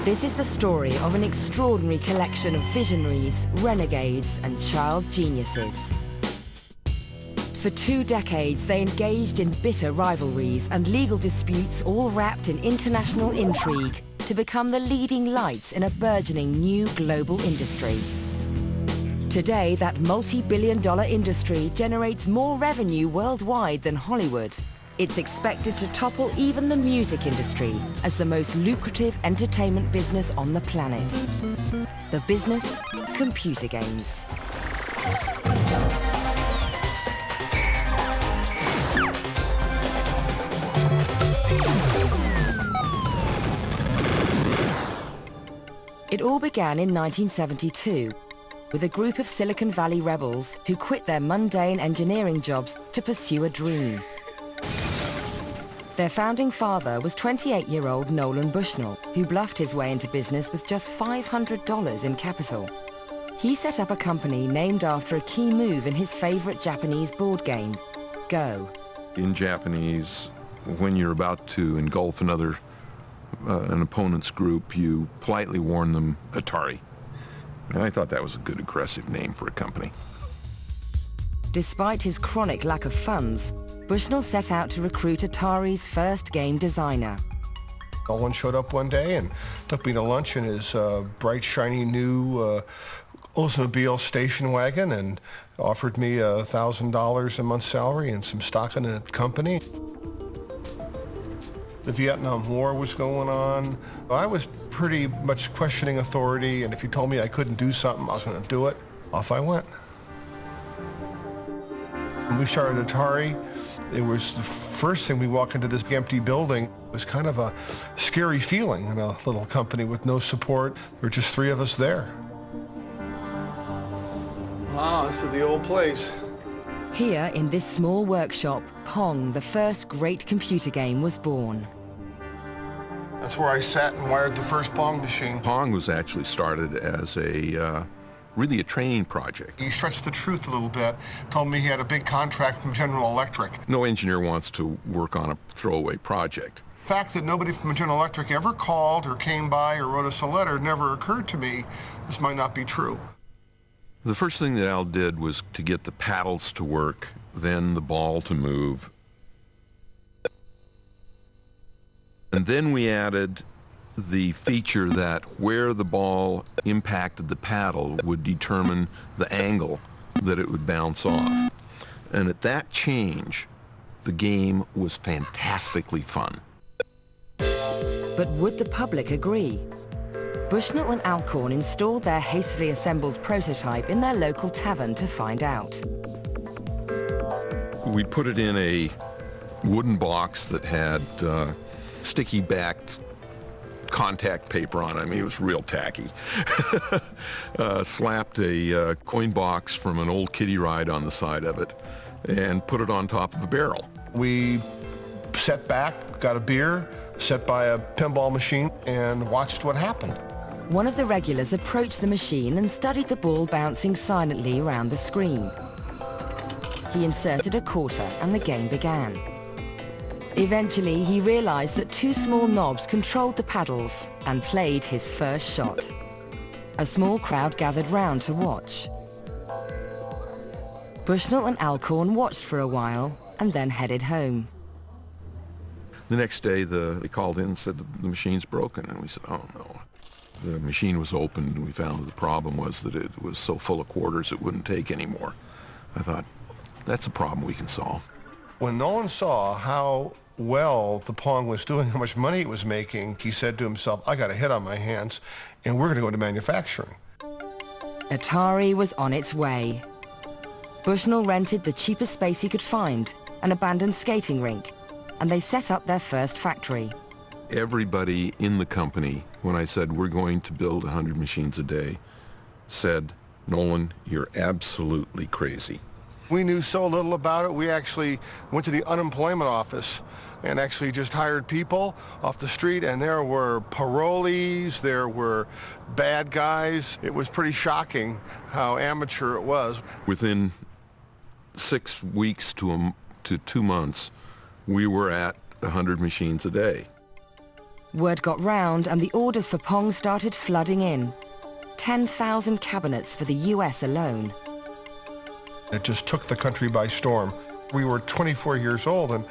This is the story of an extraordinary collection of visionaries, renegades, and child geniuses. For 2 decades, they engaged in bitter rivalries and legal disputes, all wrapped in international intrigue, to become the leading lights in a burgeoning new global industry. Today, that multi-billion-dollar industry generates more revenue worldwide than Hollywood. It's expected to topple even the music industry as the most lucrative entertainment business on the planet. The business, computer games. It all began in 1972 with a group of Silicon Valley rebels who quit their mundane engineering jobs to pursue a dream. Their founding father was 28-year-old Nolan Bushnell, who bluffed his way into business with just $500 in capital. He set up a company named after a key move in his favorite Japanese board game, Go. In Japanese, when you're about to engulf an opponent's group, you politely warn them Atari. And I thought that was a good aggressive name for a company. Despite his chronic lack of funds, Bushnell set out to recruit Atari's first game designer. Nolan showed up one day and took me to lunch in his bright, shiny new Oldsmobile station wagon and offered me $1,000 a month salary and some stock in the company. The Vietnam War was going on. I was pretty much questioning authority, and if you told me I couldn't do something, I was going to do it. Off I went. When we started Atari, it was the first thing we walk into this empty building. It was kind of a scary feeling in a little company with no support. There were just 3 of us there. Wow, this is the old place. Here, in this small workshop, Pong, the first great computer game, was born. That's where I sat and wired the first Pong machine. Pong was actually started as really a training project. He stretched the truth a little bit, told me he had a big contract from General Electric. No engineer wants to work on a throwaway project. The fact that nobody from General Electric ever called or came by or wrote us a letter never occurred to me. This might not be true. The first thing that Al did was to get the paddles to work, then the ball to move. And then we added the feature that where the ball impacted the paddle would determine the angle that it would bounce off. And at that change, the game was fantastically fun. But would the public agree? Bushnell and Alcorn installed their hastily assembled prototype in their local tavern to find out. We put it in a wooden box that had sticky-backed contact paper on it. I mean, it was real tacky. Slapped a coin box from an old kiddie ride on the side of it and put it on top of a barrel. We sat back, got a beer, sat by a pinball machine, and watched what happened. One of the regulars approached the machine and studied the ball bouncing silently around the screen. He inserted a quarter and the game began. Eventually, he realized that 2 small knobs controlled the paddles and played his first shot. A small crowd gathered round to watch. Bushnell and Alcorn watched for a while and then headed home. The next day, they called in and said the machine's broken, and we said, oh no. The machine was opened, and we found that the problem was that it was so full of quarters it wouldn't take anymore. I thought, that's a problem we can solve. When Nolan saw how well the Pong was doing, how much money it was making, he said to himself, I got a hit on my hands, and we're going to go into manufacturing. Atari was on its way. Bushnell rented the cheapest space he could find, an abandoned skating rink, and they set up their first factory. Everybody in the company, when I said we're going to build 100 machines a day, said, Nolan, you're absolutely crazy. We knew so little about it, we actually went to the unemployment office and actually just hired people off the street, and there were parolees, there were bad guys. It was pretty shocking how amateur it was. Within 6 weeks to 2 months, we were at 100 machines a day. Word got round and the orders for Pong started flooding in. 10,000 cabinets for the US alone. It just took the country by storm. We were 24 years old and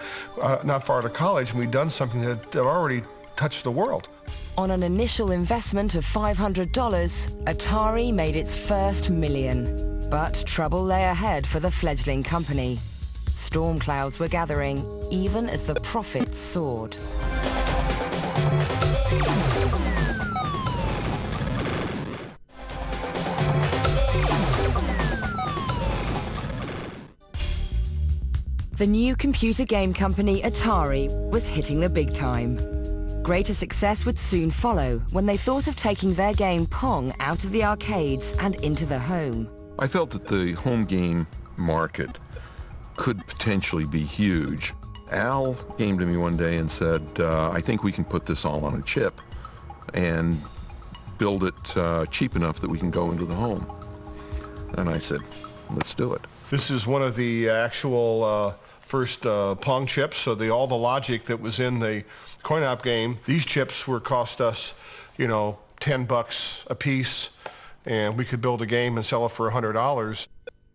not far out of college, and we'd done something that already touched the world. On an initial investment of $500, Atari made its first million. But trouble lay ahead for the fledgling company. Storm clouds were gathering, even as the profits soared. The new computer game company Atari was hitting the big time. Greater success would soon follow when they thought of taking their game Pong out of the arcades and into the home. I felt that the home game market could potentially be huge. Al came to me one day and said, I think we can put this all on a chip and build it cheap enough that we can go into the home. And I said, let's do it. This is one of the actual first Pong chips, so all the logic that was in the coin-op game, these chips cost us, $10 a piece, and we could build a game and sell it for $100.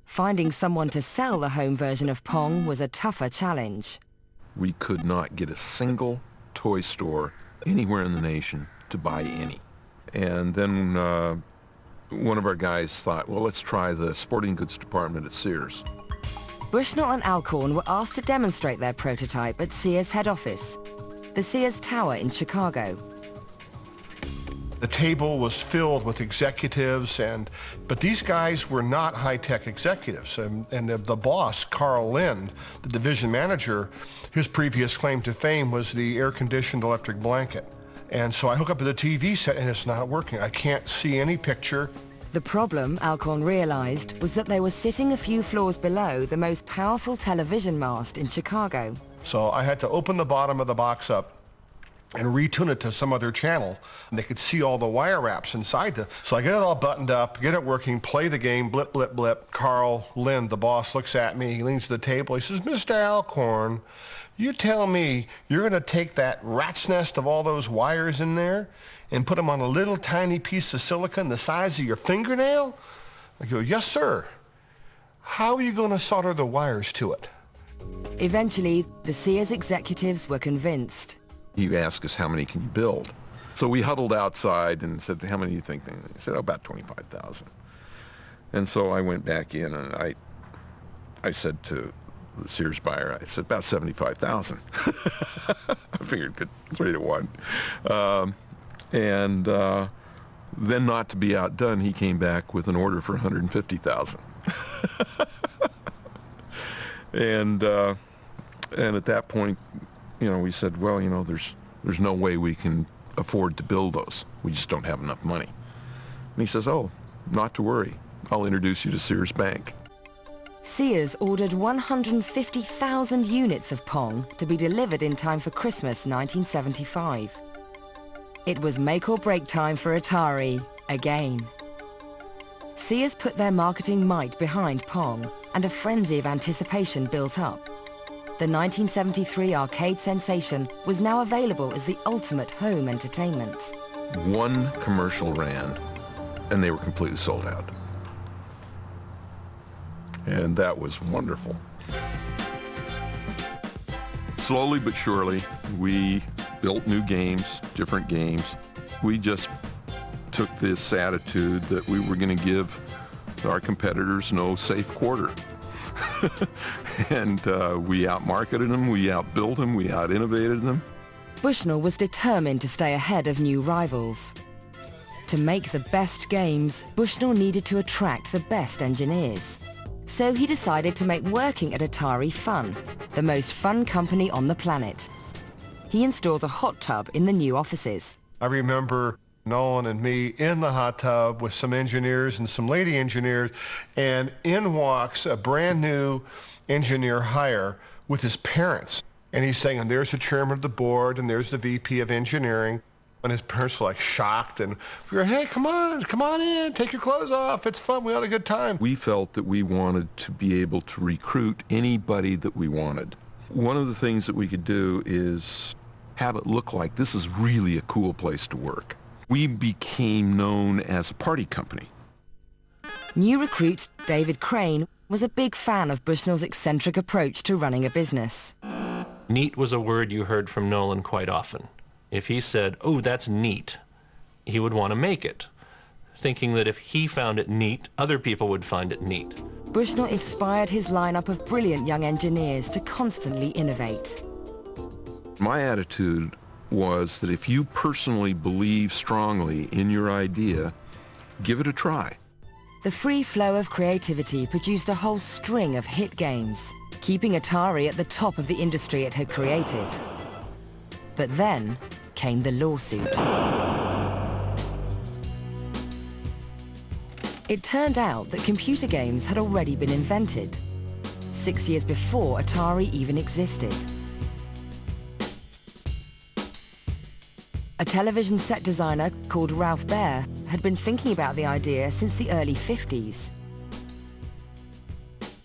Finding someone to sell the home version of Pong was a tougher challenge. We could not get a single toy store anywhere in the nation to buy any. And then one of our guys thought, well, let's try the sporting goods department at Sears. Bushnell and Alcorn were asked to demonstrate their prototype at Sears head office, the Sears Tower in Chicago. The table was filled with executives, but these guys were not high-tech executives. And the boss, Carl Lind, the division manager, his previous claim to fame was the air-conditioned electric blanket. And so I hook up to the TV set and it's not working. I can't see any picture. The problem, Alcorn realized, was that they were sitting a few floors below the most powerful television mast in Chicago. So I had to open the bottom of the box up and retune it to some other channel. And they could see all the wire wraps inside so I get it all buttoned up, get it working, play the game, blip, blip, blip. Carl Lind, the boss, looks at me, he leans to the table, he says, Mr. Alcorn, you tell me you're gonna take that rat's nest of all those wires in there and put them on a little tiny piece of silicon the size of your fingernail? I go, yes, sir. How are you gonna solder the wires to it? Eventually, the Sears executives were convinced. He asked us, how many can you build? So we huddled outside and said, how many do you think? He said, about 25,000. And so I went back in and I said to the Sears buyer, I said, about 75,000. I figured good, 3-to-1. Then not to be outdone, he came back with an order for 150,000. And at that point, we said, well, there's no way we can afford to build those. We just don't have enough money. And he says, oh, not to worry. I'll introduce you to Sears Bank. Sears ordered 150,000 units of Pong to be delivered in time for Christmas 1975. It was make or break time for Atari, again. Sears put their marketing might behind Pong, and a frenzy of anticipation built up. The 1973 arcade sensation was now available as the ultimate home entertainment. One commercial ran, and they were completely sold out. And that was wonderful. Slowly but surely, we built new games, different games. We just took this attitude that we were going to give our competitors no safe quarter. And we outmarketed them, we outbuilt them, we out-innovated them. Bushnell was determined to stay ahead of new rivals. To make the best games, Bushnell needed to attract the best engineers. So he decided to make working at Atari fun, the most fun company on the planet. He installed a hot tub in the new offices. I remember Nolan and me in the hot tub with some engineers and some lady engineers, and in walks a brand new engineer hire with his parents. And he's saying, and there's the chairman of the board, and there's the VP of engineering. And his parents were like shocked, and we were, hey, come on in, take your clothes off, it's fun, we had a good time. We felt that we wanted to be able to recruit anybody that we wanted. One of the things that we could do is have it look like this is really a cool place to work. We became known as a party company. New recruit David Crane was a big fan of Bushnell's eccentric approach to running a business. Neat was a word you heard from Nolan quite often. If he said, "Oh, that's neat," he would want to make it, thinking that if he found it neat, other people would find it neat. Bushnell inspired his lineup of brilliant young engineers to constantly innovate. My attitude was that if you personally believe strongly in your idea, give it a try. The free flow of creativity produced a whole string of hit games, keeping Atari at the top of the industry it had created. But then came the lawsuit. It turned out that computer games had already been invented, 6 years before Atari even existed. A television set designer called Ralph Baer had been thinking about the idea since the early 50s.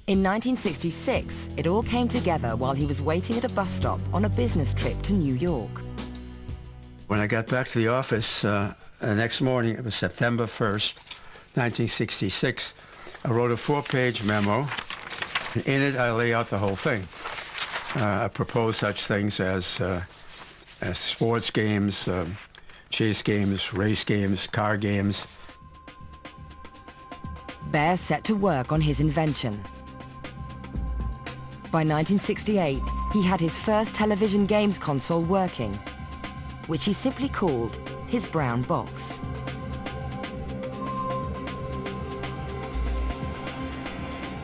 In 1966, it all came together while he was waiting at a bus stop on a business trip to New York. When I got back to the office the next morning, it was September 1st, 1966, I wrote a 4-page memo. In it, I lay out the whole thing. I proposed such things as sports games, chase games, race games, car games. Baer set to work on his invention. By 1968, he had his first television games console working, which he simply called his brown box.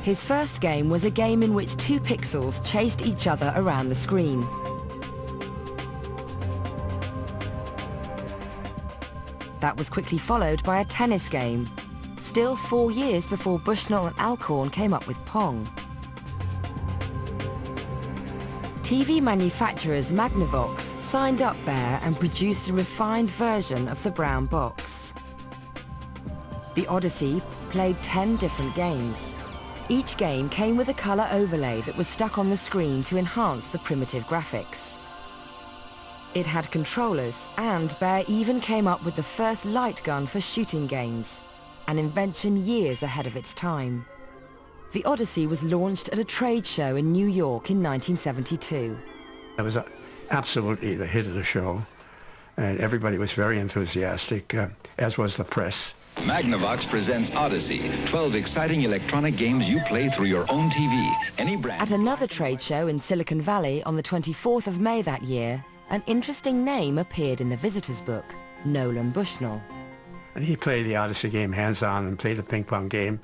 His first game was a game in which 2 pixels chased each other around the screen. That was quickly followed by a tennis game, still 4 years before Bushnell and Alcorn came up with Pong. TV manufacturers Magnavox signed up Baer and produced a refined version of the brown box. The Odyssey played 10 different games. Each game came with a color overlay that was stuck on the screen to enhance the primitive graphics. It had controllers, and Baer even came up with the first light gun for shooting games, an invention years ahead of its time. The Odyssey was launched at a trade show in New York in 1972. It was absolutely the hit of the show, and everybody was very enthusiastic, as was the press. Magnavox presents Odyssey, 12 exciting electronic games you play through your own TV. Any brand. At another trade show in Silicon Valley on the 24th of May that year, an interesting name appeared in the visitor's book, Nolan Bushnell. And he played the Odyssey game hands-on and played the ping pong game.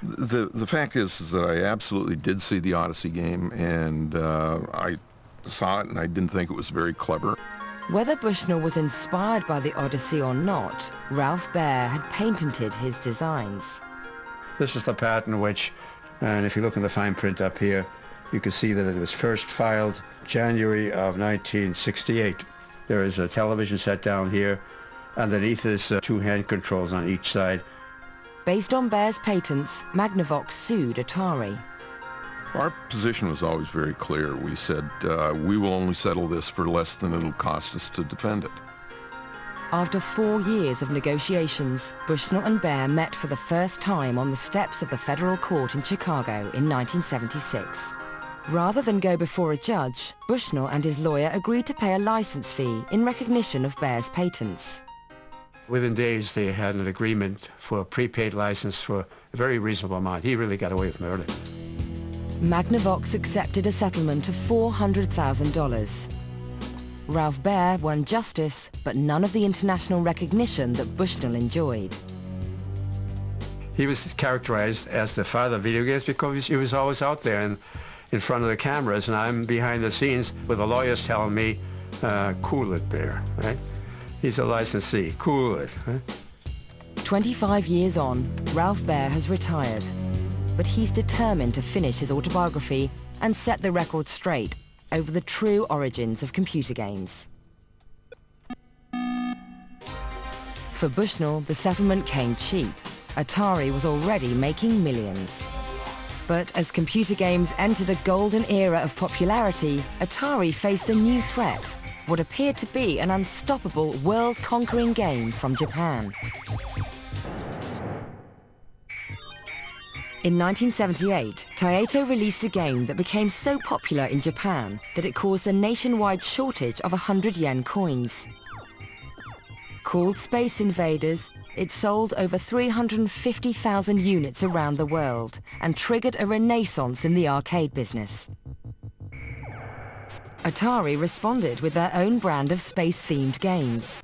The fact is that I absolutely did see the Odyssey game, and I saw it and I didn't think it was very clever. Whether Bushnell was inspired by the Odyssey or not, Ralph Baer had patented his designs. This is the patent which, and if you look in the fine print up here, you can see that it was first filed January of 1968. There is a television set down here. Underneath is 2 hand controls on each side. Based on Baer's patents, Magnavox sued Atari. Our position was always very clear. We said, we will only settle this for less than it'll cost us to defend it. After 4 years of negotiations, Bushnell and Baer met for the first time on the steps of the federal court in Chicago in 1976. Rather than go before a judge, Bushnell and his lawyer agreed to pay a license fee in recognition of Baer's patents. Within days, they had an agreement for a prepaid license for a very reasonable amount. He really got away with murder. Magnavox accepted a settlement of $400,000. Ralph Baer won justice, but none of the international recognition that Bushnell enjoyed. He was characterized as the father of video games because he was always out there and in front of the cameras, and I'm behind the scenes with the lawyers telling me, cool it, Baer, right? He's a licensee, cool it. Right? 25 years on, Ralph Baer has retired, but he's determined to finish his autobiography and set the record straight over the true origins of computer games. For Bushnell, the settlement came cheap. Atari was already making millions. But as computer games entered a golden era of popularity, Atari faced a new threat, what appeared to be an unstoppable world-conquering game from Japan. In 1978, Taito released a game that became so popular in Japan that it caused a nationwide shortage of 100 yen coins. Called Space Invaders, it sold over 350,000 units around the world and triggered a renaissance in the arcade business. Atari responded with their own brand of space-themed games.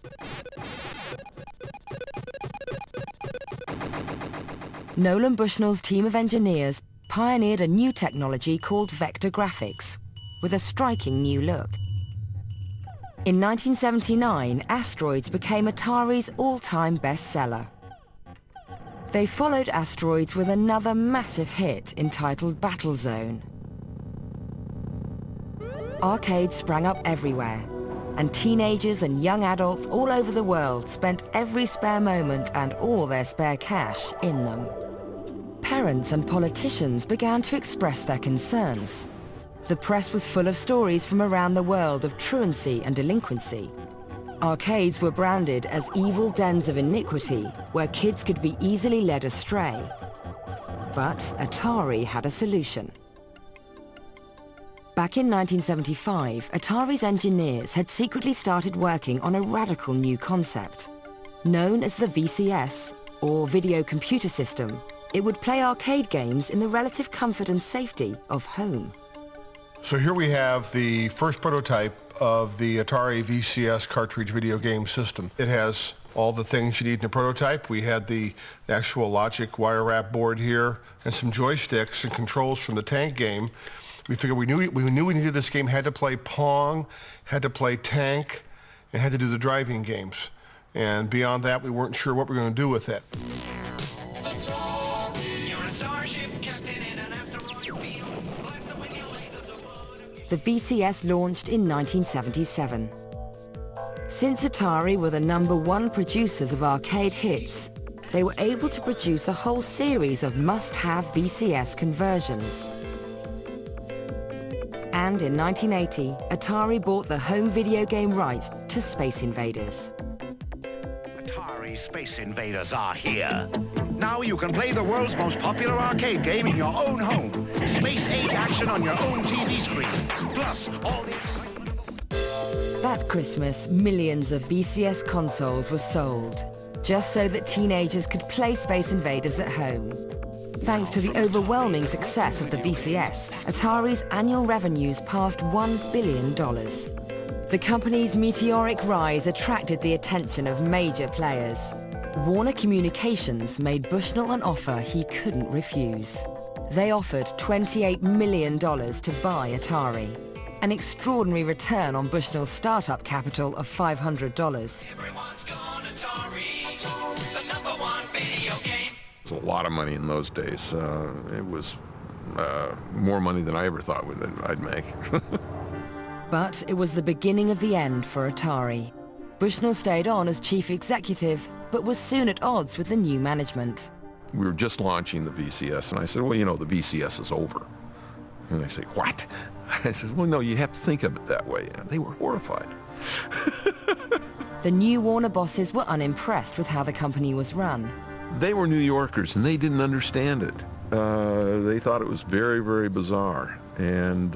Nolan Bushnell's team of engineers pioneered a new technology called vector graphics, with a striking new look. In 1979, Asteroids became Atari's all-time bestseller. They followed Asteroids with another massive hit entitled Battlezone. Arcades sprang up everywhere, and teenagers and young adults all over the world spent every spare moment and all their spare cash in them. Parents and politicians began to express their concerns. The press was full of stories from around the world of truancy and delinquency. Arcades were branded as evil dens of iniquity, where kids could be easily led astray. But Atari had a solution. Back in 1975, Atari's engineers had secretly started working on a radical new concept. Known as the VCS, or Video Computer System, it would play arcade games in the relative comfort and safety of home. So here we have the first prototype of the Atari VCS cartridge video game system. It has all the things you need in a prototype. We had the actual logic wire wrap board here and some joysticks and controls from the tank game. We figured we knew we needed this game, had to play Pong, had to play Tank, and had to do the driving games. And beyond that, we weren't sure what we were going to do with it. The VCS launched in 1977. Since Atari were the #1 producers of arcade hits, they were able to produce a whole series of must-have VCS conversions. And in 1980, Atari bought the home video game rights to Space Invaders. Atari Space Invaders are here. Now you can play the world's most popular arcade game in your own home. Space-age action on your own TV screen. Plus, all the excitement. That Christmas, millions of VCS consoles were sold, just so that teenagers could play Space Invaders at home. Thanks to the overwhelming success of the VCS, Atari's annual revenues passed $1 billion. The company's meteoric rise attracted the attention of major players. Warner Communications made Bushnell an offer he couldn't refuse. They offered $28 million to buy Atari, an extraordinary return on Bushnell's startup capital of $500. Everyone's gone Atari, the #1 video game. It was a lot of money in those days. It was more money than I ever thought I'd make. But it was the beginning of the end for Atari. Bushnell stayed on as chief executive, but was soon at odds with the new management. We were just launching the VCS, and I said, well, you know, the VCS is over. And they say, what? I said, well, no, you have to think of it that way. And they were horrified. The new Warner bosses were unimpressed with how the company was run. They were New Yorkers, and they didn't understand it. They thought it was very, very bizarre. And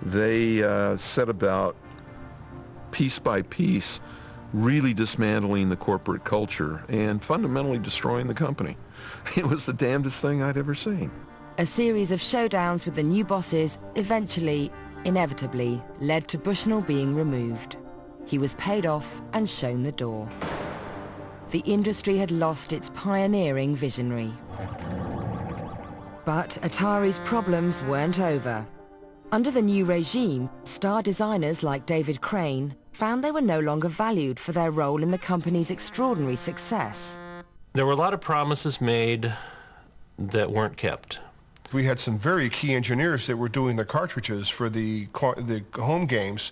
they set about, piece by piece, really dismantling the corporate culture and fundamentally destroying the company. It was the damnedest thing I'd ever seen. A series of showdowns with the new bosses eventually, inevitably, led to Bushnell being removed. He was paid off and shown the door. The industry had lost its pioneering visionary. But Atari's problems weren't over. Under the new regime, star designers like David Crane found they were no longer valued for their role in the company's extraordinary success. There were a lot of promises made that weren't kept. We had some very key engineers that were doing the cartridges for the home games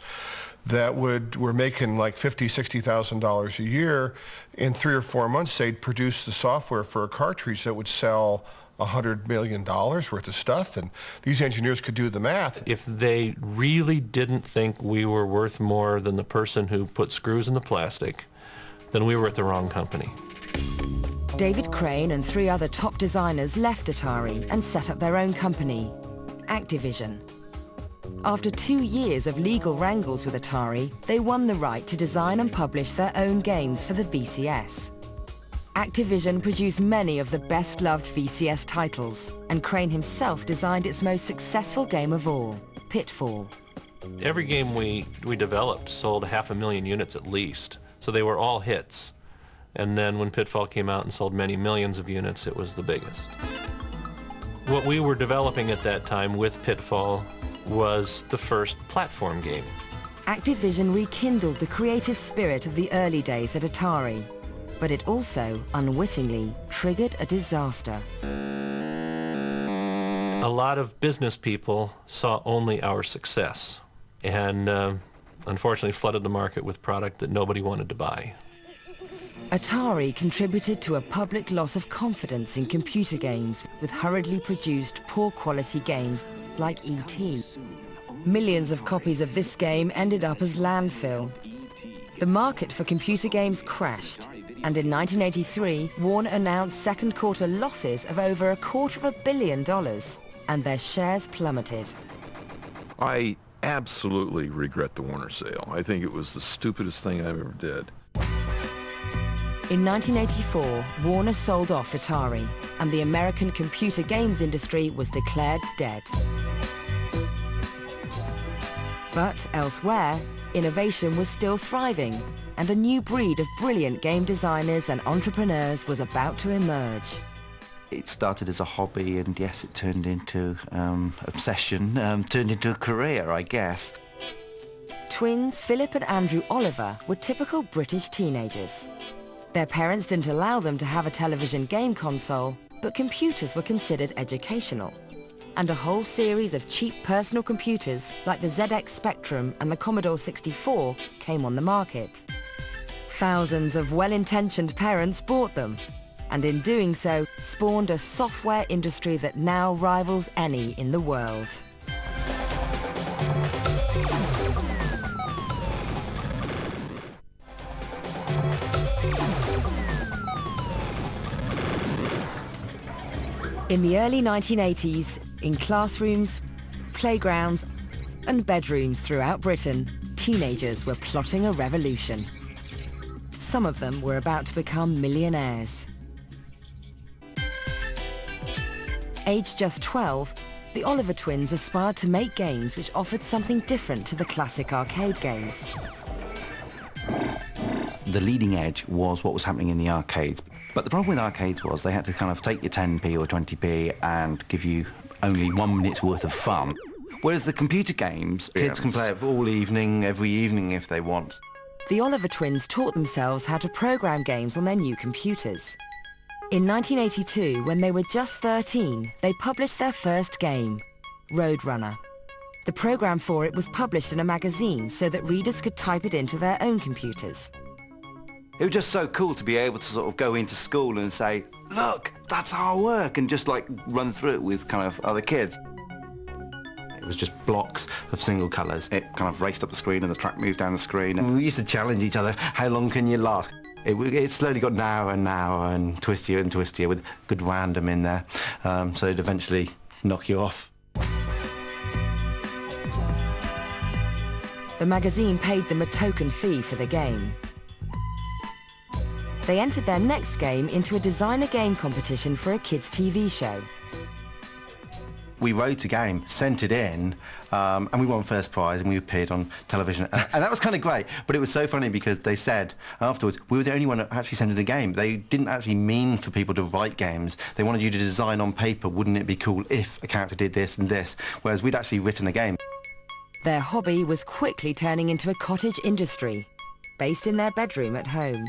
that were making like $50,000, $60,000 a year. In 3 or 4 months, they'd produce the software for a cartridge that would sell $100 million worth of stuff, and these engineers could do the math. If they really didn't think we were worth more than the person who put screws in the plastic, then we were at the wrong company. David Crane and 3 other top designers left Atari and set up their own company, Activision. After 2 years of legal wrangles with Atari, they won the right to design and publish their own games for the VCS. Activision produced many of the best-loved VCS titles, and Crane himself designed its most successful game of all, Pitfall. Every game we developed sold 500,000 units at least, so they were all hits. And then when Pitfall came out and sold many millions of units, it was the biggest. What we were developing at that time with Pitfall was the first platform game. Activision rekindled the creative spirit of the early days at Atari, but it also, unwittingly, triggered a disaster. A lot of business people saw only our success and unfortunately flooded the market with product that nobody wanted to buy. Atari contributed to a public loss of confidence in computer games with hurriedly produced, poor-quality games like E.T. Millions of copies of this game ended up as landfill. The market for computer games crashed, and in 1983, Warner announced second-quarter losses of over $250 million, and their shares plummeted. I absolutely regret the Warner sale. I think it was the stupidest thing I ever did. In 1984, Warner sold off Atari, and the American computer games industry was declared dead. But elsewhere, innovation was still thriving, and a new breed of brilliant game designers and entrepreneurs was about to emerge. It started as a hobby, and yes, it turned into obsession, turned into a career, I guess. Twins Philip and Andrew Oliver were typical British teenagers. Their parents didn't allow them to have a television game console, but computers were considered educational. And a whole series of cheap personal computers like the ZX Spectrum and the Commodore 64 came on the market. Thousands of well-intentioned parents bought them, and in doing so, spawned a software industry that now rivals any in the world. In the early 1980s, in classrooms, playgrounds, and bedrooms throughout Britain, teenagers were plotting a revolution. Some of them were about to become millionaires. Aged just 12, the Oliver twins aspired to make games which offered something different to the classic arcade games. The leading edge was what was happening in the arcades. But the problem with arcades was they had to kind of take your 10p or 20p and give you only 1 minute's worth of fun. Whereas the computer games, kids can play it all evening, every evening if they want. The Oliver twins taught themselves how to program games on their new computers. In 1982, when they were just 13, they published their first game, Roadrunner. The program for it was published in a magazine so that readers could type it into their own computers. It was just so cool to be able to sort of go into school and say, look, that's our work, and just like run through it with kind of other kids. It was just blocks of single colours. It kind of raced up the screen and the track moved down the screen. And we used to challenge each other, how long can you last? It slowly got narrower and narrower and twistier with good random in there. So it'd eventually knock you off. The magazine paid them a token fee for the game. They entered their next game into a designer game competition for a kids' TV show. We wrote a game, sent it in, and we won first prize, and we appeared on television. And that was kind of great, but it was so funny because they said afterwards, we were the only one that actually sent in a game. They didn't actually mean for people to write games. They wanted you to design on paper, wouldn't it be cool if a character did this and this, whereas we'd actually written a game. Their hobby was quickly turning into a cottage industry, based in their bedroom at home.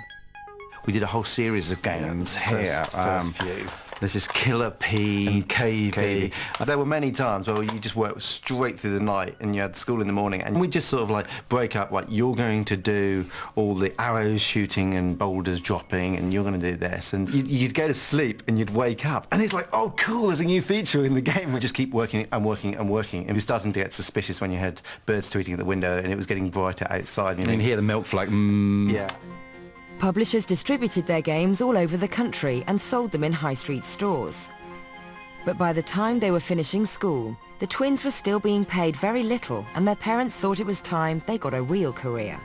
We did a whole series of games here. First few. There's this Killer P and KV. There were many times where you just worked straight through the night and you had school in the morning, and we just sort of like break up, like you're going to do all the arrows shooting and boulders dropping and you're going to do this, and you'd go to sleep and you'd wake up and it's like, oh cool, there's a new feature in the game. We just keep working and working and working, and we were starting to get suspicious when you had birds tweeting at the window and it was getting brighter outside. You know, and you hear the milk float. Yeah. Publishers distributed their games all over the country and sold them in high street stores. But by the time they were finishing school, the twins were still being paid very little, and their parents thought it was time they got a real career.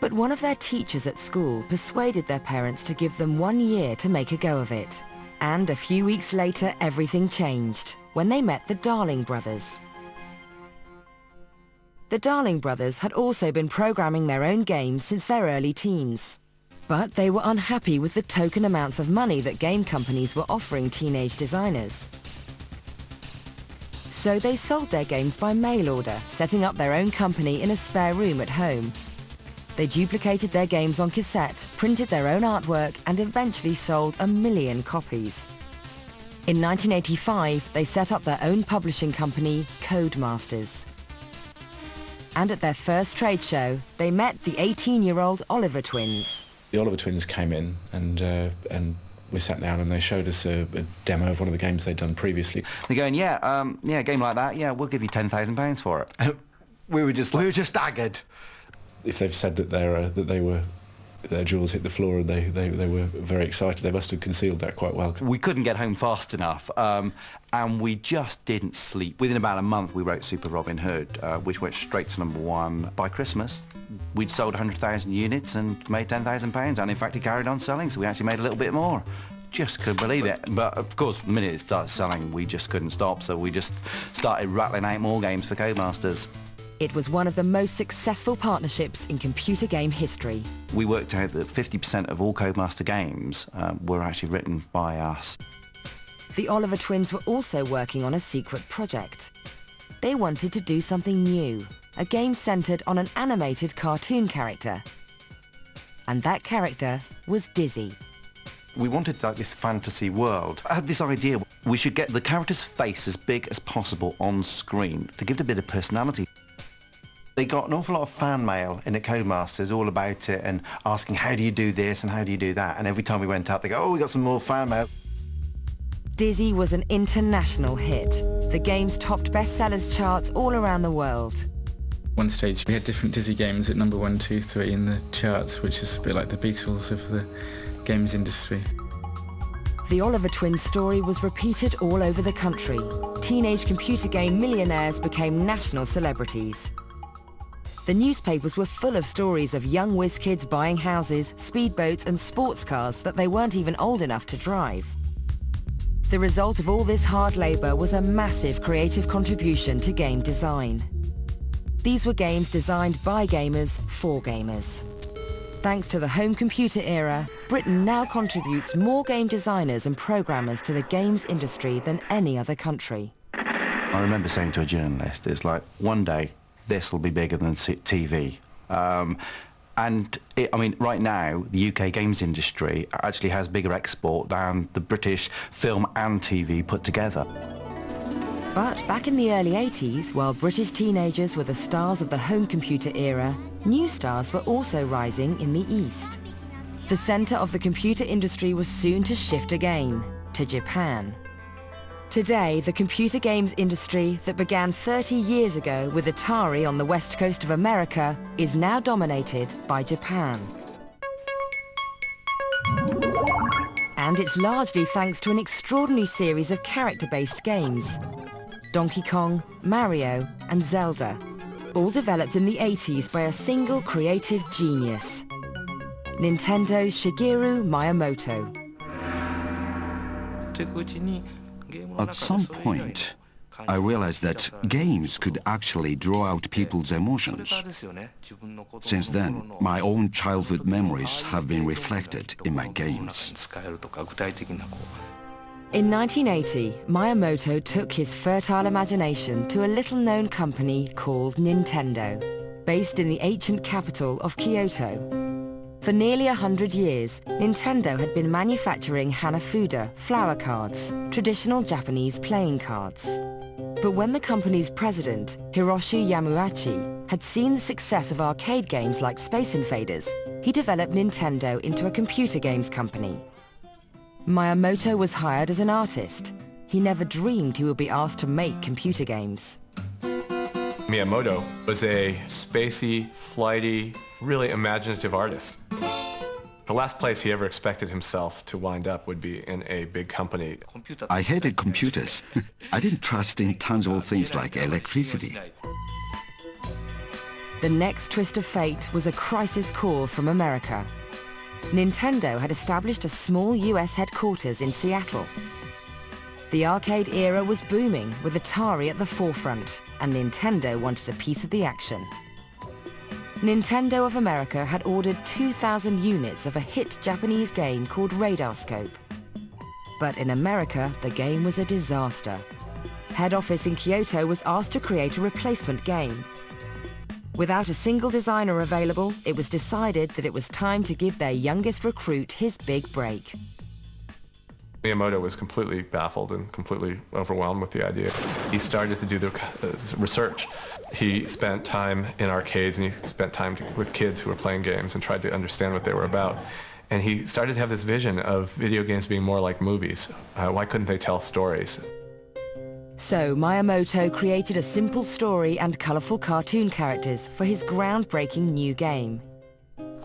But one of their teachers at school persuaded their parents to give them 1 year to make a go of it. And a few weeks later, everything changed when they met the Darling brothers. The Darling brothers had also been programming their own games since their early teens. But they were unhappy with the token amounts of money that game companies were offering teenage designers. So they sold their games by mail order, setting up their own company in a spare room at home. They duplicated their games on cassette, printed their own artwork, and eventually sold 1 million copies. In 1985, they set up their own publishing company, Codemasters. And at their first trade show, they met the 18-year-old Oliver twins. The Oliver twins came in and we sat down and they showed us a demo of one of the games they'd done previously. They're going, yeah, a game like that, yeah, we'll give you £10,000 for it. We were just staggered. If they've said that their jaws hit the floor and they were very excited, they must have concealed that quite well. We couldn't get home fast enough, and we just didn't sleep. Within about a month, we wrote Super Robin Hood, which went straight to #1. By Christmas, we'd sold 100,000 units and made £10,000, and in fact, it carried on selling, so we actually made a little bit more. Just couldn't believe it. But of course, the minute it started selling, we just couldn't stop, so we just started rattling out more games for Codemasters. It was one of the most successful partnerships in computer game history. We worked out that 50% of all Codemaster games were actually written by us. The Oliver twins were also working on a secret project. They wanted to do something new, a game centered on an animated cartoon character. And that character was Dizzy. We wanted like this fantasy world. I had this idea, we should get the character's face as big as possible on screen to give it a bit of personality. They got an awful lot of fan mail in at Codemasters all about it and asking, how do you do this and how do you do that? And every time we went out, they go, oh, we got some more fan mail. Dizzy was an international hit. The games topped bestsellers charts all around the world. One stage we had different Dizzy games at number 1, 2, 3 in the charts, which is a bit like the Beatles of the games industry. The Oliver twins story was repeated all over the country. Teenage computer game millionaires became national celebrities. The newspapers were full of stories of young whiz kids buying houses, speedboats and sports cars that they weren't even old enough to drive. The result of all this hard labour was a massive creative contribution to game design. These were games designed by gamers for gamers. Thanks to the home computer era, Britain now contributes more game designers and programmers to the games industry than any other country. I remember saying to a journalist, it's like, one day, this will be bigger than TV. Right now, the UK games industry actually has bigger export than the British film and TV put together. But back in the early 80s, while British teenagers were the stars of the home computer era, new stars were also rising in the East. The centre of the computer industry was soon to shift again, to Japan. Today, the computer games industry that began 30 years ago with Atari on the west coast of America is now dominated by Japan. And it's largely thanks to an extraordinary series of character-based games. Donkey Kong, Mario, and Zelda, all developed in the 80s by a single creative genius, Nintendo's Shigeru Miyamoto. At some point, I realized that games could actually draw out people's emotions. Since then, my own childhood memories have been reflected in my games. In 1980, Miyamoto took his fertile imagination to a little-known company called Nintendo, based in the ancient capital of Kyoto. For nearly 100 years, Nintendo had been manufacturing Hanafuda, flower cards, traditional Japanese playing cards. But when the company's president, Hiroshi Yamauchi, had seen the success of arcade games like Space Invaders, he developed Nintendo into a computer games company. Miyamoto was hired as an artist. He never dreamed he would be asked to make computer games. Miyamoto was a spacey, flighty, really imaginative artist. The last place he ever expected himself to wind up would be in a big company. I hated computers. I didn't trust intangible things like electricity. The next twist of fate was a crisis call from America. Nintendo had established a small US headquarters in Seattle. The arcade era was booming, with Atari at the forefront, and Nintendo wanted a piece of the action. Nintendo of America had ordered 2,000 units of a hit Japanese game called Radarscope. But in America, the game was a disaster. Head office in Kyoto was asked to create a replacement game. Without a single designer available, it was decided that it was time to give their youngest recruit his big break. Miyamoto was completely baffled and completely overwhelmed with the idea. He started to do the research. He spent time in arcades and he spent time with kids who were playing games and tried to understand what they were about. And he started to have this vision of video games being more like movies. Why couldn't they tell stories? So Miyamoto created a simple story and colorful cartoon characters for his groundbreaking new game.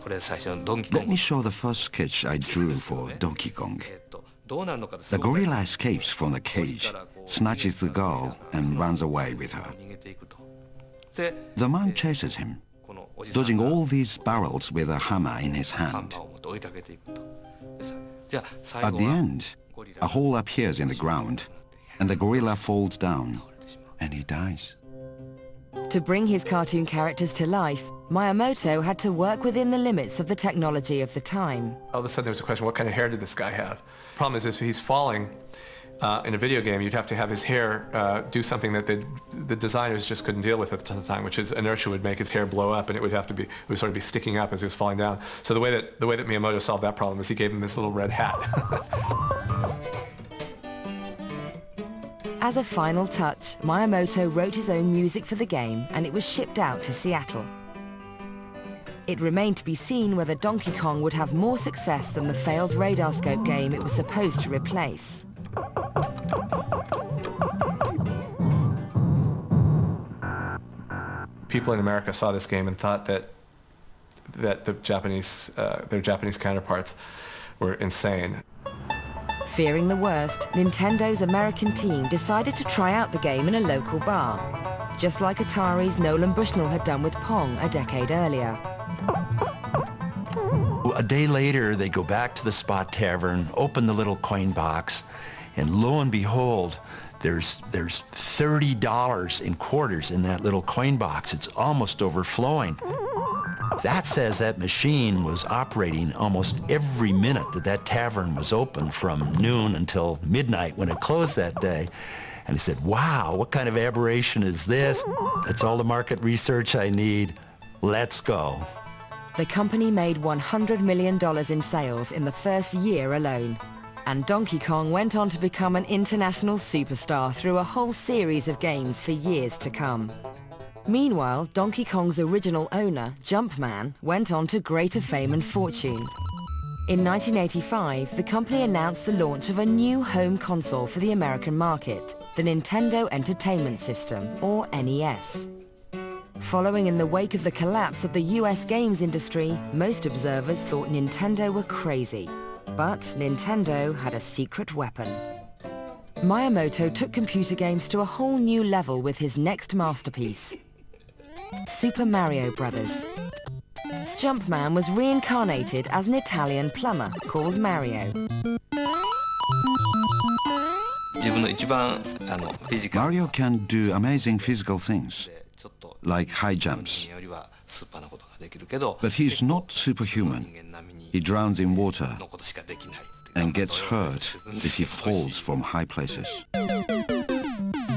Let me show the first sketch I drew for Donkey Kong. The gorilla escapes from the cage, snatches the girl, and runs away with her. The man chases him, dodging all these barrels with a hammer in his hand. At the end, a hole appears in the ground, and the gorilla falls down, and he dies. To bring his cartoon characters to life, Miyamoto had to work within the limits of the technology of the time. All of a sudden there was a question, what kind of hair did this guy have? The problem is if he's falling in a video game, you'd have to have his hair do something that the designers just couldn't deal with at the time, which is inertia would make his hair blow up, and it would sort of be sticking up as he was falling down. So the way that Miyamoto solved that problem was he gave him this little red hat. As a final touch, Miyamoto wrote his own music for the game, and it was shipped out to Seattle. It remained to be seen whether Donkey Kong would have more success than the failed Radarscope game it was supposed to replace. People in America saw this game and thought that the Japanese, their Japanese counterparts were insane. Fearing the worst, Nintendo's American team decided to try out the game in a local bar, just like Atari's Nolan Bushnell had done with Pong a decade earlier. A day later, they go back to the Spot Tavern, open the little coin box, and lo and behold, there's $30 in quarters in that little coin box. It's almost overflowing. That says that machine was operating almost every minute that tavern was open, from noon until midnight when it closed that day. And he said, wow, what kind of aberration is this? That's all the market research I need. Let's go. The company made $100 million in sales in the first year alone. And Donkey Kong went on to become an international superstar through a whole series of games for years to come. Meanwhile, Donkey Kong's original owner, Jumpman, went on to greater fame and fortune. In 1985, the company announced the launch of a new home console for the American market, the Nintendo Entertainment System, or NES. Following in the wake of the collapse of the US games industry, most observers thought Nintendo were crazy. But Nintendo had a secret weapon. Miyamoto took computer games to a whole new level with his next masterpiece, Super Mario Brothers. Jumpman was reincarnated as an Italian plumber called Mario. Mario can do amazing physical things, like high jumps. But he's not superhuman. He drowns in water and gets hurt if he falls from high places.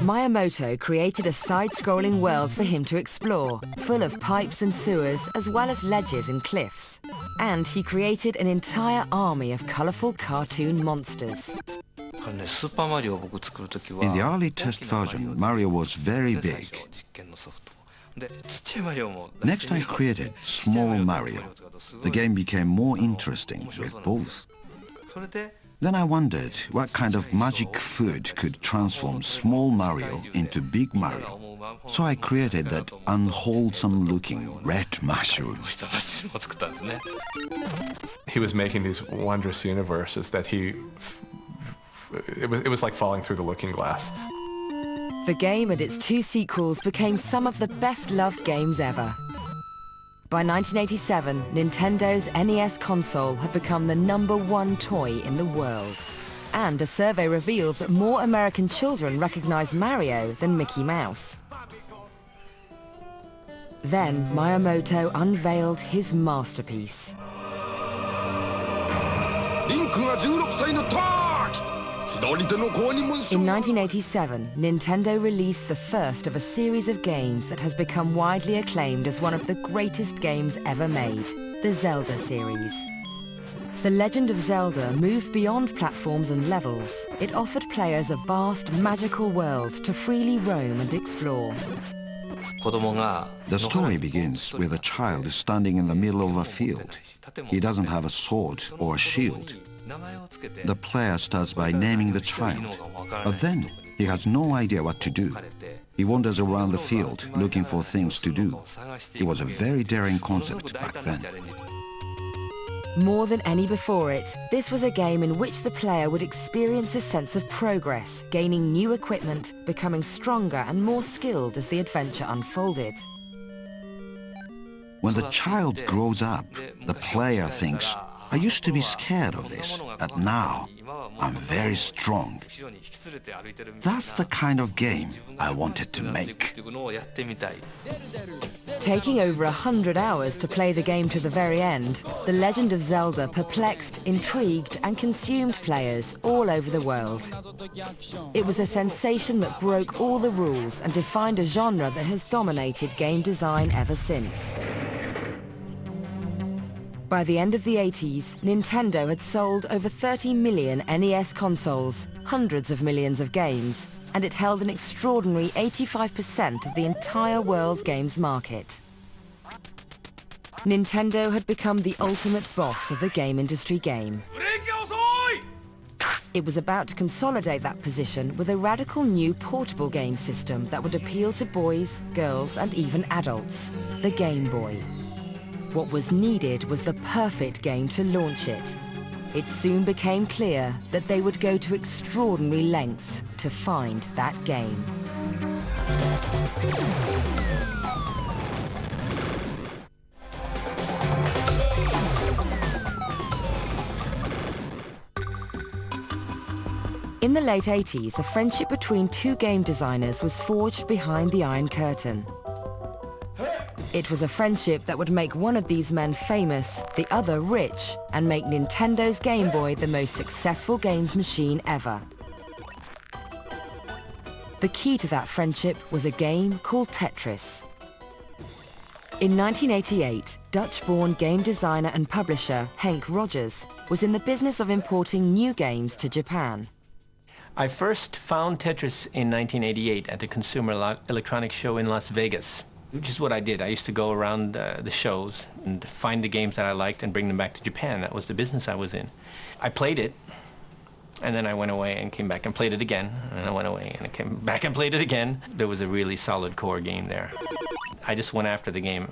Miyamoto created a side-scrolling world for him to explore, full of pipes and sewers, as well as ledges and cliffs. And he created an entire army of colourful cartoon monsters. In the early test version, Mario was very big. Next I created Small Mario. The game became more interesting with both. Then I wondered what kind of magic food could transform Small Mario into Big Mario. So I created that unwholesome-looking red mushroom. He was making these wondrous universes that it was like falling through the looking glass. The game and its 2 sequels became some of the best-loved games ever. By 1987, Nintendo's NES console had become the #1 toy in the world. And a survey revealed that more American children recognized Mario than Mickey Mouse. Then Miyamoto unveiled his masterpiece. In 1987, Nintendo released the first of a series of games that has become widely acclaimed as one of the greatest games ever made, the Zelda series. The Legend of Zelda moved beyond platforms and levels. It offered players a vast, magical world to freely roam and explore. The story begins with a child standing in the middle of a field. He doesn't have a sword or a shield. The player starts by naming the child, but then he has no idea what to do. He wanders around the field looking for things to do. It was a very daring concept back then. More than any before it, this was a game in which the player would experience a sense of progress, gaining new equipment, becoming stronger and more skilled as the adventure unfolded. When the child grows up, the player thinks, I used to be scared of this, but now I'm very strong. That's the kind of game I wanted to make. Taking over 100 hours to play the game to the very end, The Legend of Zelda perplexed, intrigued and consumed players all over the world. It was a sensation that broke all the rules and defined a genre that has dominated game design ever since. By the end of the 80s, Nintendo had sold over 30 million NES consoles, hundreds of millions of games, and it held an extraordinary 85% of the entire world games market. Nintendo had become the ultimate boss of the game industry game. It was about to consolidate that position with a radical new portable game system that would appeal to boys, girls, and even adults, the Game Boy. What was needed was the perfect game to launch it. It soon became clear that they would go to extraordinary lengths to find that game. In the late 80s, a friendship between 2 game designers was forged behind the Iron Curtain. It was a friendship that would make one of these men famous, the other rich, and make Nintendo's Game Boy the most successful games machine ever. The key to that friendship was a game called Tetris. In 1988, Dutch-born game designer and publisher Henk Rogers was in the business of importing new games to Japan. I first found Tetris in 1988 at the Consumer Electronics Show in Las Vegas, which is what I did. I used to go around the shows and find the games that I liked and bring them back to Japan. That was the business I was in. I played it, and then I went away and came back and played it again, and I went away and I came back and played it again. There was a really solid core game there. I just went after the game.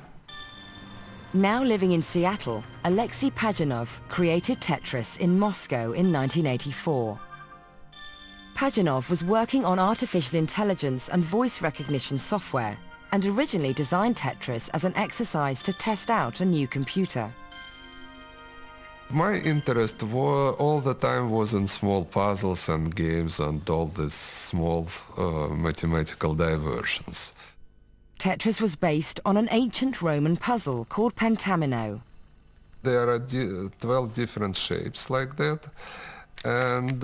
Now living in Seattle, Alexei Pajanov created Tetris in Moscow in 1984. Pajanov was working on artificial intelligence and voice recognition software, and originally designed Tetris as an exercise to test out a new computer. My interest all the time was in small puzzles and games and all these small mathematical diversions. Tetris was based on an ancient Roman puzzle called pentamino. There are 12 different shapes like that, And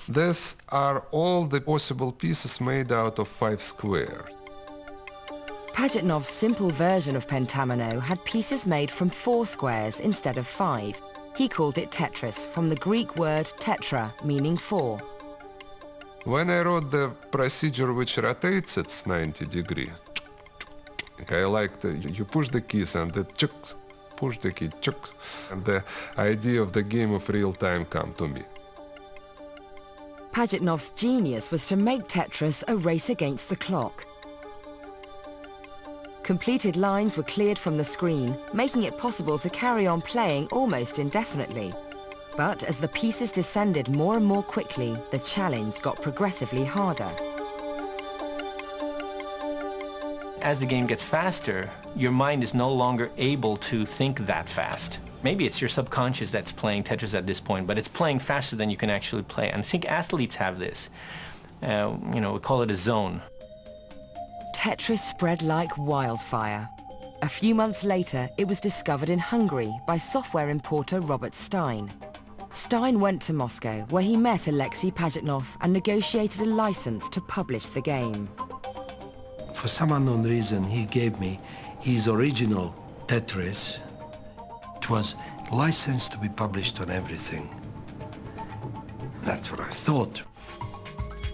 these are all the possible pieces made out of 5 squares. Pajitnov's simple version of Pentamino had pieces made from 4 squares instead of 5. He called it Tetris, from the Greek word tetra, meaning 4. When I wrote the procedure which rotates at 90 degrees, I liked you push the keys and it chucks, push the key, chucks, and the idea of the game of real time come to me. Pajitnov's genius was to make Tetris a race against the clock. Completed lines were cleared from the screen, making it possible to carry on playing almost indefinitely. But as the pieces descended more and more quickly, the challenge got progressively harder. As the game gets faster, your mind is no longer able to think that fast. Maybe it's your subconscious that's playing Tetris at this point, but it's playing faster than you can actually play. And I think athletes have this. We call it a zone. Tetris spread like wildfire. A few months later, it was discovered in Hungary by software importer Robert Stein. Stein went to Moscow, where he met Alexei Pajitnov and negotiated a license to publish the game. For some unknown reason, he gave me his original Tetris. It was licensed to be published on everything. That's what I thought.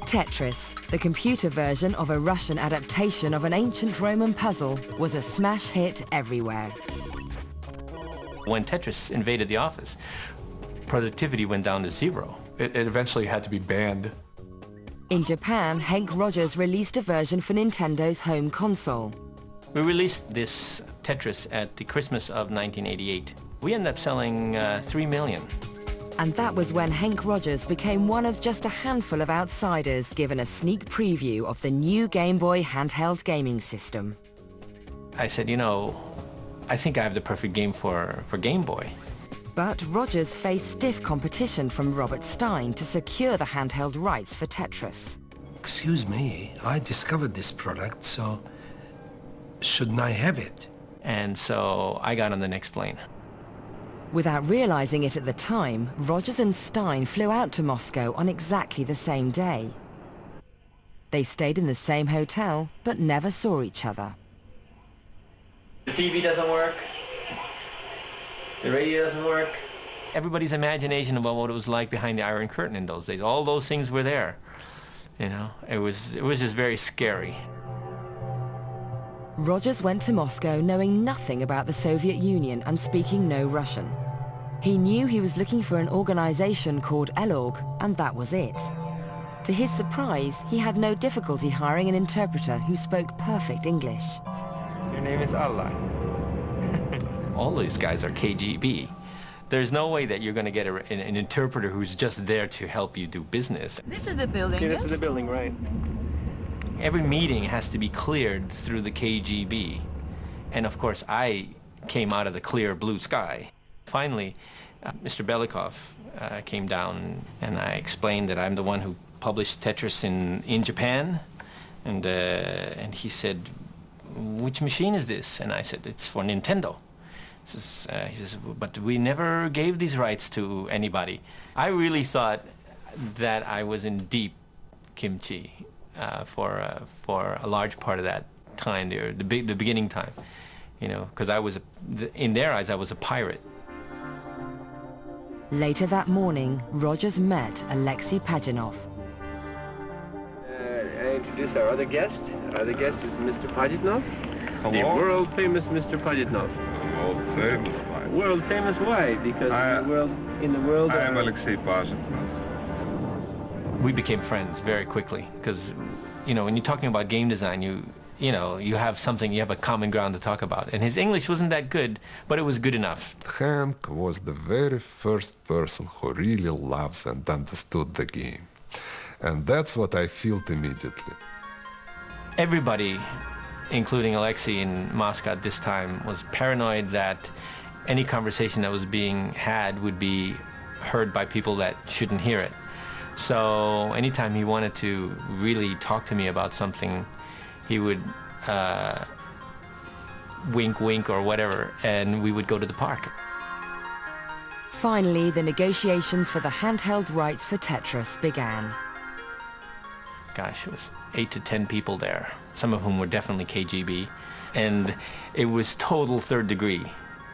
Tetris, the computer version of a Russian adaptation of an ancient Roman puzzle, was a smash hit everywhere. When Tetris invaded the office, productivity went down to 0. It eventually had to be banned. In Japan, Henk Rogers released a version for Nintendo's home console. We released this Tetris at the Christmas of 1988. We ended up selling 3 million. And that was when Henk Rogers became one of just a handful of outsiders given a sneak preview of the new Game Boy handheld gaming system. I said, I think I have the perfect game for Game Boy. But Rogers faced stiff competition from Robert Stein to secure the handheld rights for Tetris. Excuse me, I discovered this product, so shouldn't I have it? And so I got on the next plane. Without realizing it at the time, Rogers and Stein flew out to Moscow on exactly the same day. They stayed in the same hotel, but never saw each other. The TV doesn't work. The radio doesn't work. Everybody's imagination about what it was like behind the Iron Curtain in those days, all those things were there. It was just very scary. Rogers went to Moscow knowing nothing about the Soviet Union and speaking no Russian. He knew he was looking for an organization called Elorg, and that was it. To his surprise, he had no difficulty hiring an interpreter who spoke perfect English. Your name is Allah. All these guys are KGB. There's no way that you're going to get an interpreter who's just there to help you do business. This is the building, This is the building, right. Every meeting has to be cleared through the KGB. And of course, I came out of the clear blue sky. Finally, Mr. Belikov came down and I explained that I'm the one who published Tetris in Japan. And he said, which machine is this? And I said, it's for Nintendo. He says, but we never gave these rights to anybody. I really thought that I was in deep kimchi for a large part of that time there, the beginning time, because in their eyes I was a pirate. Later that morning, Rogers met Alexei Pajitnov. I introduce our other guest. Our other guest is Mr. Pajitnov. Hello. The world-famous Mr. Pajitnov. World famous, why? World famous, why? Because in the world. I am Alexei Pajitnov. We became friends very quickly because, when you're talking about game design, you have something, you have a common ground to talk about. And his English wasn't that good, but it was good enough. Hank was the very first person who really loves and understood the game. And that's what I felt immediately. Everybody, including Alexei in Moscow at this time, was paranoid that any conversation that was being had would be heard by people that shouldn't hear it. So anytime he wanted to really talk to me about something, he would wink, wink, or whatever, and we would go to the park. Finally, the negotiations for the handheld rights for Tetris began. Gosh, it was 8 to 10 people there, some of whom were definitely KGB, and it was total third degree.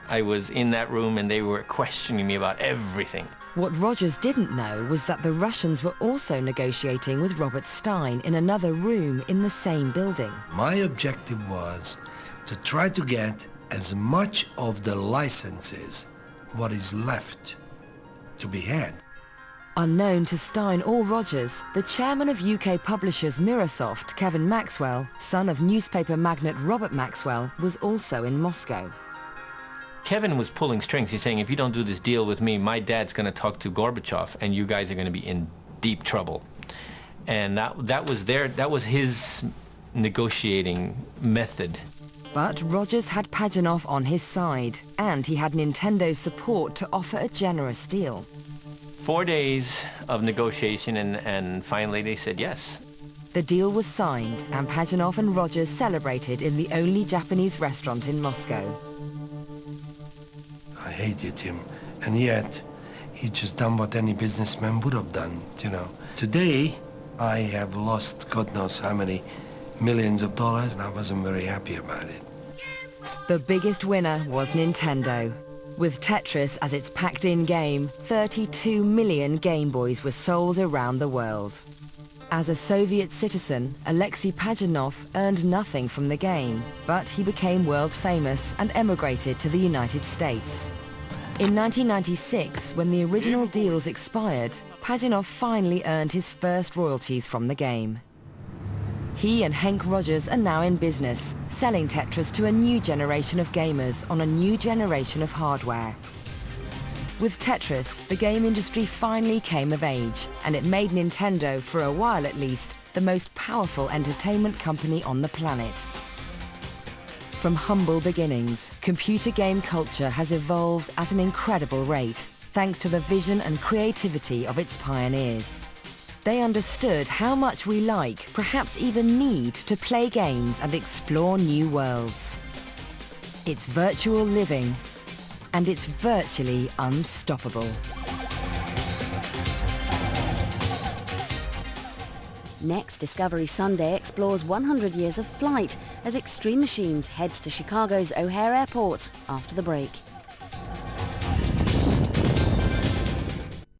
I was in that room and they were questioning me about everything. What Rogers didn't know was that the Russians were also negotiating with Robert Stein in another room in the same building. My objective was to try to get as much of the licenses, what is left, to be had. Unknown to Stein or Rogers, the chairman of UK publishers Mirrorsoft, Kevin Maxwell, son of newspaper magnate Robert Maxwell, was also in Moscow. Kevin was pulling strings. He's saying, if you don't do this deal with me, my dad's going to talk to Gorbachev and you guys are going to be in deep trouble. And that was his negotiating method. But Rogers had Pajanov on his side, and he had Nintendo's support to offer a generous deal. 4 days of negotiation, and finally they said yes. The deal was signed, and Pajanov and Rogers celebrated in the only Japanese restaurant in Moscow. I hated him, and yet he just done what any businessman would have done, you know. Today, I have lost God knows how many millions of dollars, and I wasn't very happy about it. The biggest winner was Nintendo. With Tetris as its packed-in game, 32 million Game Boys were sold around the world. As a Soviet citizen, Alexei Pajanov earned nothing from the game, but he became world famous and emigrated to the United States. In 1996, when the original deals expired, Pajanov finally earned his first royalties from the game. He and Henk Rogers are now in business, selling Tetris to a new generation of gamers on a new generation of hardware. With Tetris, the game industry finally came of age, and it made Nintendo, for a while at least, the most powerful entertainment company on the planet. From humble beginnings, computer game culture has evolved at an incredible rate, thanks to the vision and creativity of its pioneers. They understood how much we like, perhaps even need, to play games and explore new worlds. It's virtual living, and it's virtually unstoppable. Next, Discovery Sunday explores 100 years of flight as Extreme Machines heads to Chicago's O'Hare Airport after the break.